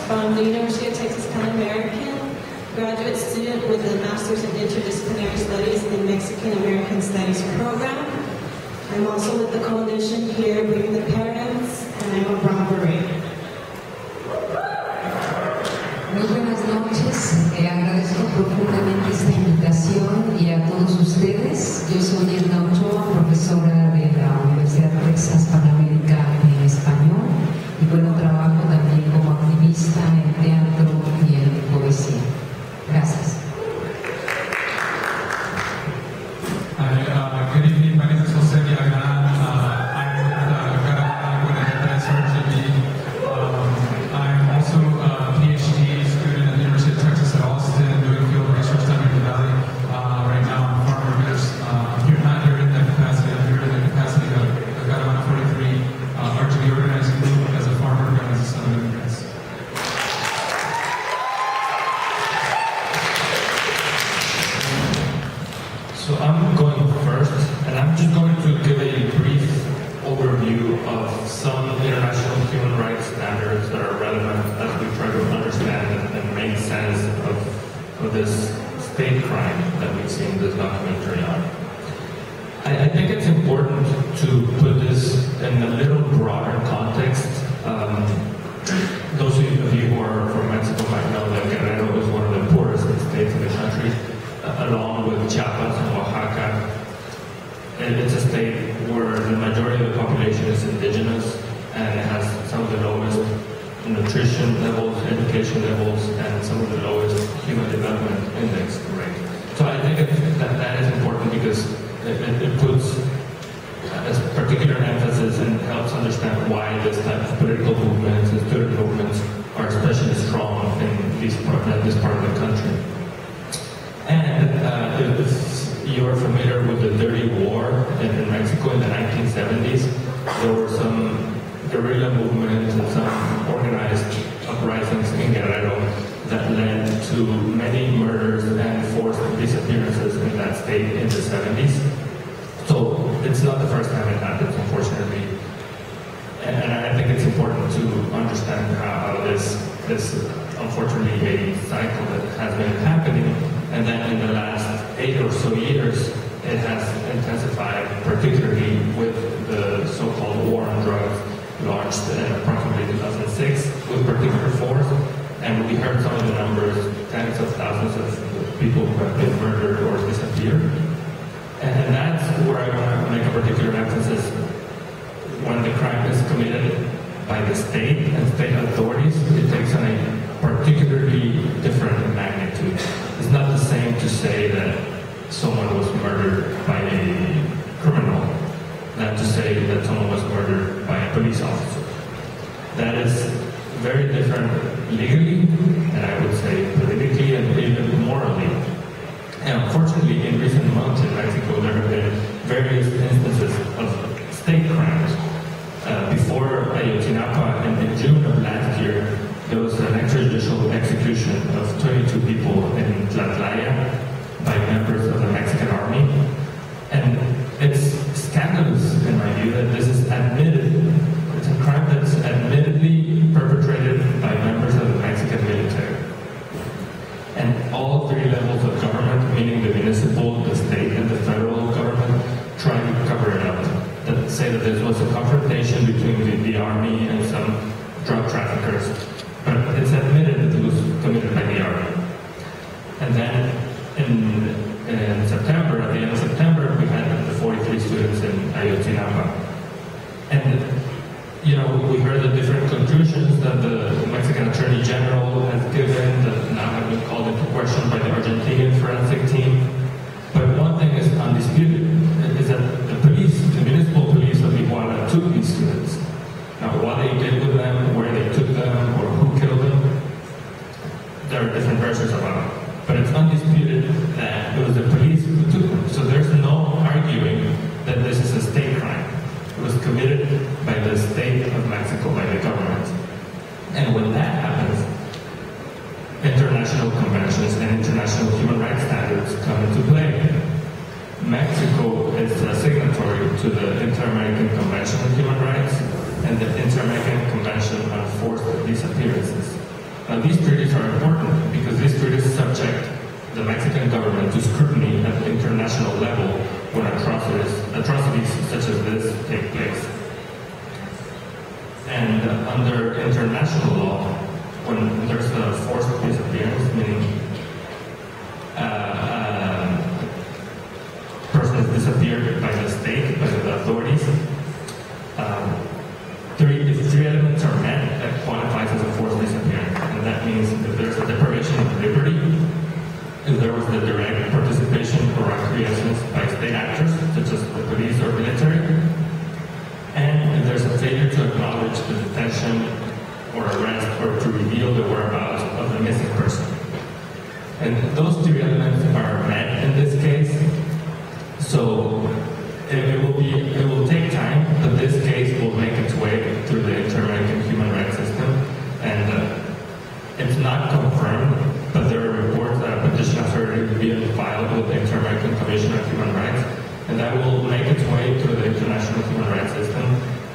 from the University of Texas Pan-American, graduate student with a Master's in Interdisciplinary Studies in Mexican-American Studies program. I'm also with the coalition here, Bringing the Parents, and I'm a robbery. Muy buenas noches, agradezco profundamente esta invitación y a todos ustedes. Yo soy Edna Ochoa, profesora de la Universidad de Texas Panamérica en español y bueno, trabajo también como activista en teatro y en poesía. Gracias. Hi, good evening. My name is Jose Villagrán. I'm with Caravana with an advanced RGB. I'm also a PhD student at the University of Texas at Austin doing field research down in the Valley. Right now I'm farm workers. I'm here, not here in that capacity, I'm here in the capacity of the Caravana 43 RGB organizing group as a farm worker and as a son of immigrants. So I'm going first, and I'm just going to give a brief overview of some international human rights standards that are relevant as we try to understand and make sense of this state crime that we see in this documentary on. I think it's important to put this in a little broader context. Those of you who are from Mexico might know that Guerrero is one of the poorest states in the country, along with Chiapas and Oaxaca. And it's a state where the majority of the population is indigenous and it has some of the lowest nutrition levels, education levels, and some of the lowest human development index rate. So I think that is important because it puts a particular emphasis and helps understand why this type of political movements and student movements are especially strong in this part of the country. And if you're familiar with the Dirty War in Mexico in the 1970s, there were some guerrilla movements and some organized uprisings in Guerrero that led to many murders and forced disappearances in that state in the 70s. So it's not the first time it happens, unfortunately. And I think it's important to understand how this unfortunately a cycle that has been happening, and then in the last 8 or so years it has intensified, particularly with the so-called war on drugs launched in approximately 2006 with particular force. And we heard some of the numbers, tens of thousands of people who have been murdered or disappeared. And that's where I want to make a particular emphasis. When the crime is committed by the state and state authorities, it takes on a particularly different magnitude. It's not the same to say that someone was murdered by a criminal, not to say that someone was murdered by a police officer. That is very different legally, and I would say politically and even morally. And unfortunately, in recent months in Mexico, there have been various instances of state crimes. Before Ayotzinapan, in June of last year, there was an extrajudicial execution of 22 people in Tlatlaya by members of the Mexican army. And it's scandalous, in my view, that this is admitted. It's a crime that's admittedly perpetrated by members of the Mexican military. And all three levels of government, meaning the municipal, the state, and the federal government, try to cover it up. That say that there was a confrontation between the army and some drug traffickers. But it's admitted that it was committed by the army. And then in September, at the end of September, we had the 43 students in Ayotzinapan. And, we heard the different conclusions that the Mexican Attorney General has given that now have been called into question by the Argentinian forensic team. But one thing is undisputed, is that the municipal police of Iguala took these students. Now, what they did with them, where they took them, or who killed them, there are different versions about it. But it's undisputed that it was the police who took them. So there's no arguing that this is a state crime. It was committed by the state of Mexico, by the government. And when that happens, international conventions and international human rights standards come into play. Mexico is a signatory to the Inter-American Convention on Human Rights and the Inter-American Convention on Forced Disappearances. Now, these treaties are important because these treaties subject the Mexican government to scrutiny at the international level when atrocities such as this take place. And under international law, when there's a forced disappearance, meaning a person is disappeared by the state, by the authorities, if three elements are met, that qualifies as a forced disappearance. And that means if there's a deprivation of liberty, if there was the direct participation or acquiescence by state actors, such as the police or military, and if there's a failure to acknowledge the detention or arrest or to reveal the whereabouts of the missing person. And those three elements are met in this case, so it will take time, but this case will make its way through the Inter-American human rights system, and it's not confirmed, but there are reports that a petition has already been filed with the Inter-American Commission on Human Rights, and that will make its way through the international human rights system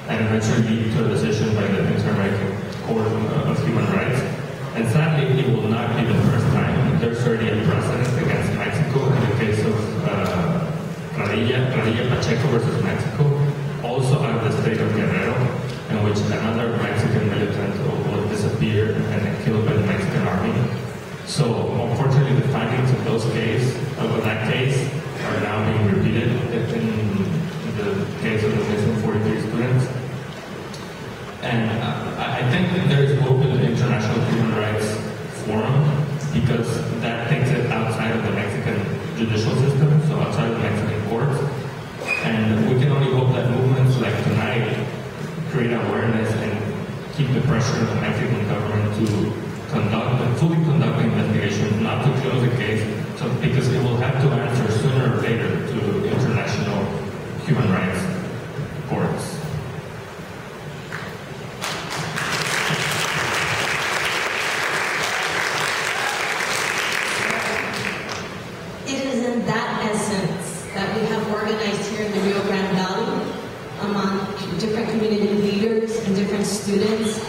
and eventually lead to a decision by the Inter-American Court of Human Rights. And sadly, it will not be the first time. There's already a precedent against Mexico in the case of Radilla Pacheco versus Mexico, also out of the state of Guerrero, in which another Mexican militant was disappeared and killed by the Mexican army. So unfortunately, the findings of that case are now being repeated in the case of the missing 43 students. And I think that there is hope in the International Human Rights Forum because that takes it outside of the Mexican judicial system, so outside of the Mexican courts. And we can only hope that movements like tonight create awareness and keep the pressure on the Mexican government to fully conduct the investigation, not to close the case, because it will have to answer sooner or later to international human rights courts. It is in that essence that we have organized here in the Rio Grande Valley among different community leaders and different students.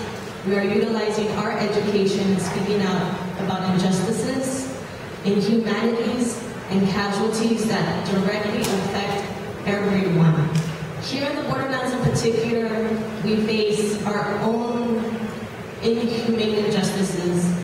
We are utilizing our education, speaking out about injustices, inhumanities, and casualties that directly affect everyone. Here in the borderlands in particular, we face our own inhumane injustices